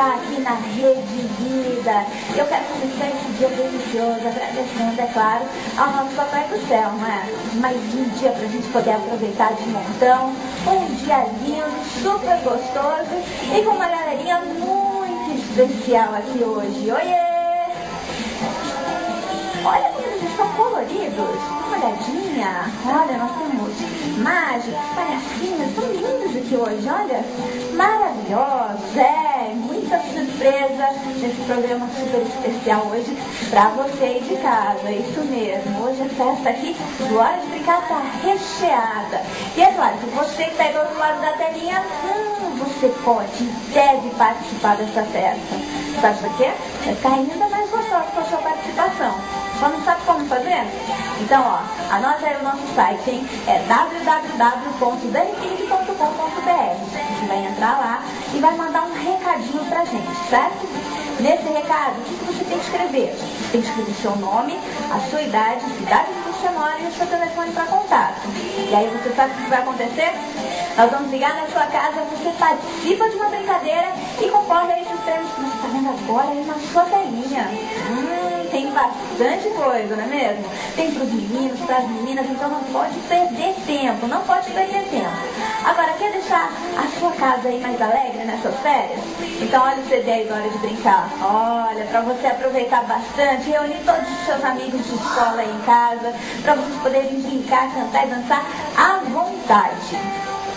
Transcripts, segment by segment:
está aqui na Rede Vida. Eu quero começar esse dia delicioso, agradecendo, é claro, ao nosso Papai do Céu, não é? Mais um dia para a gente poder aproveitar de montão, um dia lindo, super gostoso e com uma galerinha muito especial aqui hoje. Oiê! Olha como eles estão coloridos, dá uma olhadinha. Olha, nós temos mágicos, palhacinhos, tão lindos aqui hoje, olha. Maravilhosos, muita surpresa nesse programa super especial hoje pra você aí de casa, isso mesmo. Hoje a festa aqui do Hora de Brincar tá recheada. E é claro, se você está aí do outro lado da telinha, você pode e deve participar dessa festa. Sabe por quê? Vai ficar ainda mais gostoso com a sua participação. Só não sabe como fazer? Então, ó, anota aí o nosso site, hein? É www.danifinique.com.br. Você vai entrar lá e vai mandar um recadinho pra gente, certo? Nesse recado, o que você tem que escrever? Você tem que escrever seu nome, a sua idade, a cidade onde você mora e o seu telefone para contato. E aí você sabe o que vai acontecer? Nós vamos ligar na sua casa, você participa de uma brincadeira e concorre a esses prêmios que você está vendo agora aí na sua telinha. Tem bastante coisa, não é mesmo? Tem para os meninos, para as meninas, então não pode perder tempo, não pode perder tempo. Agora, quer deixar a sua casa aí mais alegre nessas férias? Então olha o CD aí da Hora de Brincar. Olha, para você aproveitar bastante, reunir todos os seus amigos de escola aí em casa, para vocês poderem brincar, cantar e dançar à vontade.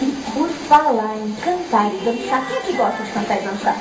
E por falar em cantar e dançar, quem é que gosta de cantar e dançar?